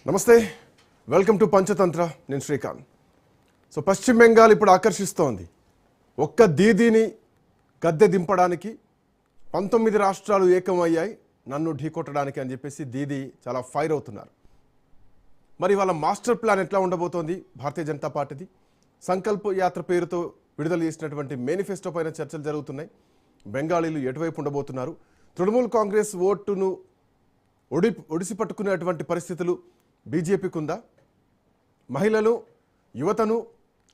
నమస్తే, welcome to Panchatantra. నేను Srikanth. So పశ్చిమ బెంగాల్ ఇప్పుడు ఆకర్షిస్తోంది. ఒక్క దీదీని గద్దె దింపడానికి 19 రాష్ట్రాలు ఏకమయ్యాయి నన్ను ఢీకొట్టడానికి అని చెప్పేసి దీదీ చాలా ఫైర్ అవుతున్నారు. మరి వాళ్ళ మాస్టర్ ప్లాన్ ఎట్లా ఉండబోతోంది భారతీయ జనతా పార్టీది? సంకల్ప యాత్ర పేరుతో విడుదల చేసినటువంటి మేనిఫెస్టో పైన చర్చలు జరుగుతున్నాయి. బెంగాలీలు ఎటువైపు ఉండబోతున్నారు? తృణమూల్ కాంగ్రెస్ ఓటును ఒడిసి పట్టుకునేటువంటి పరిస్థితులు బీజేపీకి ఉందా? మహిళలు, యువతను,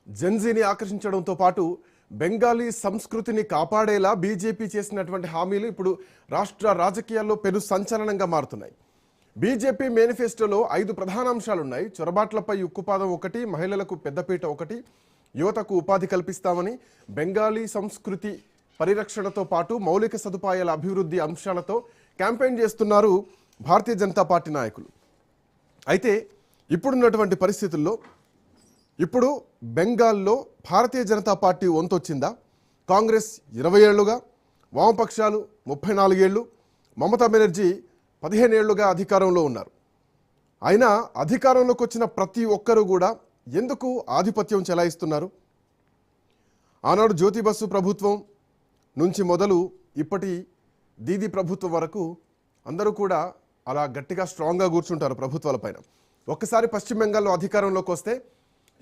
జెన్జీని ఆకర్షించడంతో పాటు బెంగాలీ సంస్కృతిని కాపాడేలా బీజేపీ చేసినటువంటి హామీలు ఇప్పుడు రాష్ట్ర రాజకీయాల్లో పెను సంచలనంగా మారుతున్నాయి. బీజేపీ మేనిఫెస్టోలో 5 ప్రధాన అంశాలు ఉన్నాయి. చొరబాట్లపై ఉక్కుపాదం ఒకటి, మహిళలకు పెద్దపీట ఒకటి, యువతకు ఉపాధి కల్పిస్తామని, బెంగాలీ సంస్కృతి పరిరక్షణతో పాటు మౌలిక సదుపాయాల అభివృద్ధి అంశాలతో క్యాంపెయిన్ చేస్తున్నారు భారతీయ జనతా పార్టీ నాయకులు. అయితే ఇప్పుడున్నటువంటి పరిస్థితుల్లో ఇప్పుడు బెంగాల్లో భారతీయ జనతా పార్టీ వంతొచ్చిందా? కాంగ్రెస్ 20 ఏళ్లుగా, వామపక్షాలు 34 ఏళ్ళు, మమతా బెనర్జీ 15 ఏళ్లుగా అధికారంలో ఉన్నారు. అయినా అధికారంలోకి వచ్చిన ప్రతి ఒక్కరూ కూడా ఎందుకు ఆధిపత్యం చెలాయిస్తున్నారు? ఆనాడు జ్యోతి బస్సు ప్రభుత్వం నుంచి మొదలు ఇప్పటి దీదీ ప్రభుత్వం వరకు అందరూ కూడా అలా గట్టిగా స్ట్రాంగ్గా కూర్చుంటారు ప్రభుత్వాలపైన. ఒక్కసారి పశ్చిమ బెంగాల్లో అధికారంలోకి వస్తే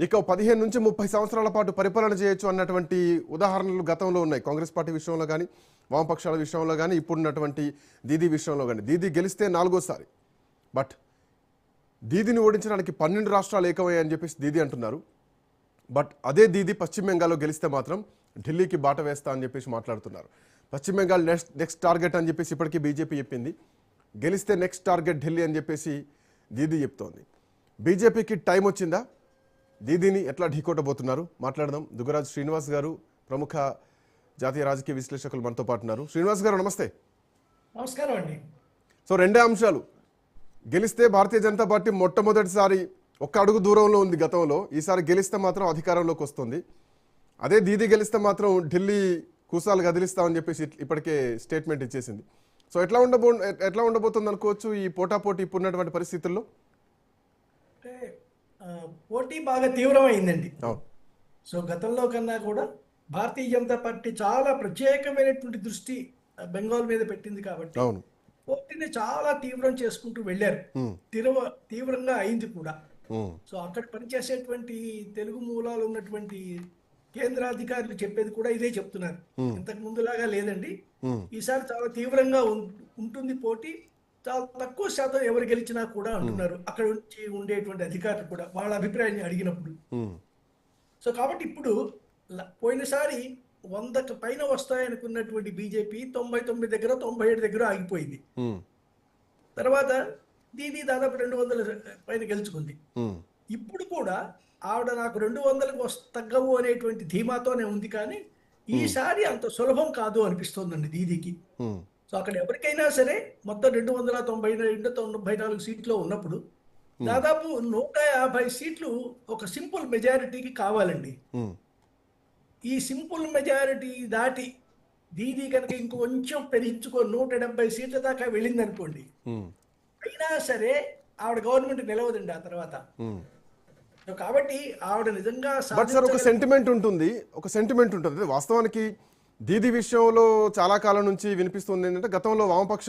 ఇక 15 నుంచి 30 సంవత్సరాల పాటు పరిపాలన చేయొచ్చు అన్నటువంటి ఉదాహరణలు గతంలో ఉన్నాయి. కాంగ్రెస్ పార్టీ విషయంలో కానీ, వామపక్షాల విషయంలో కానీ, ఇప్పుడున్నటువంటి దీదీ విషయంలో కానీ. దీదీ గెలిస్తే 4వసారి. బట్ దీదీని ఓడించడానికి 12 రాష్ట్రాలు ఏకమయ్యాయని చెప్పేసి దీదీ అంటున్నారు. బట్ అదే దీదీ పశ్చిమ బెంగాల్లో గెలిస్తే మాత్రం ఢిల్లీకి బాట వేస్తా అని చెప్పేసి మాట్లాడుతున్నారు. పశ్చిమ బెంగాల్ నెక్స్ట్ టార్గెట్ అని చెప్పేసి ఇప్పటికీ బీజేపీ చెప్పింది. గెలిస్తే నెక్స్ట్ టార్గెట్ ఢిల్లీ అని చెప్పేసి దీదీ చెప్తోంది. బీజేపీకి టైం వచ్చిందా? దీదీని ఎట్లా ఢీకొట్టబోతున్నారు? మాట్లాడదాం. దుగ్గరాజు శ్రీనివాస్ గారు, ప్రముఖ జాతీయ రాజకీయ విశ్లేషకులు మనతో పాటు ఉన్నారు. శ్రీనివాస్ గారు నమస్తే. నమస్కారం అండి. సో 2 అంశాలు. గెలిస్తే భారతీయ జనతా పార్టీ మొట్టమొదటిసారి ఒక్క అడుగు దూరంలో ఉంది గతంలో. ఈసారి గెలిస్తే మాత్రం అధికారంలోకి వస్తుంది. అదే దీదీ గెలిస్తే మాత్రం ఢిల్లీ కూసాలు కదిలిస్తామని చెప్పేసి ఇప్పటికే స్టేట్మెంట్ ఇచ్చేసింది. సో ఎట్లా ఉండబోతుంది అనుకోవచ్చు ఈ పోటాపోటీ ఇప్పుడున్నటువంటి పరిస్థితుల్లో? అంటే పోటీ బాగా తీవ్రమైందండి. సో గతంలో కన్నా కూడా భారతీయ జనతా పార్టీ చాలా ప్రత్యేకమైనటువంటి దృష్టి బెంగాల్ మీద పెట్టింది కాబట్టి పోటీని చాలా తీవ్రం చేసుకుంటూ వెళ్ళారు. తీవ్రంగా అయింది కూడా. సో అక్కడ పనిచేసేటువంటి తెలుగు మూలాలు ఉన్నటువంటి కేంద్ర అధికారులు చెప్పేది కూడా ఇదే చెప్తున్నారు. ఇంతకు ముందులాగా లేదండి, ఈసారి చాలా తీవ్రంగా ఉంటుంది పోటీ, చాలా తక్కువ శాతం ఎవరు గెలిచినా కూడా అంటున్నారు అక్కడ నుంచి ఉండేటువంటి అధికారులు కూడా వాళ్ళ అభిప్రాయాన్ని అడిగినప్పుడు. సో కాబట్టి ఇప్పుడు పోయినసారి 100కి పైన వస్తాయనుకున్నటువంటి బీజేపీ 99 దగ్గర 97 దగ్గర ఆగిపోయింది. తర్వాత దీదీ దాదాపు 200 పైన గెలుచుకుంది. ఇప్పుడు కూడా ఆవిడ నాకు 200కు తగ్గవు అనేటువంటి ధీమాతోనే ఉంది. కానీ ఈసారి అంత సులభం కాదు అనిపిస్తోందండి దీదీకి. సో అక్కడ ఎవరికైనా సరే మొత్తం 294 సీట్లు ఉన్నప్పుడు దాదాపు 150 సీట్లు ఒక సింపుల్ మెజారిటీకి కావాలండి. ఈ సింపుల్ మెజారిటీ దాటి దీదీ కనుక ఇంకొంచెం పెంచుకో 170 సీట్ల దాకా వెళ్ళింది అనుకోండి, అయినా సరే ఆవిడ గవర్నమెంట్ నిలవదండి ఆ తర్వాత. కాబట్టి ఆవిడ నిజంగా ఒక సెంటిమెంట్ ఉంటుంది. వాస్తవానికి దీదీ విషయంలో చాలా కాలం నుంచి వినిపిస్తుంది ఏంటంటే గతంలో వామపక్ష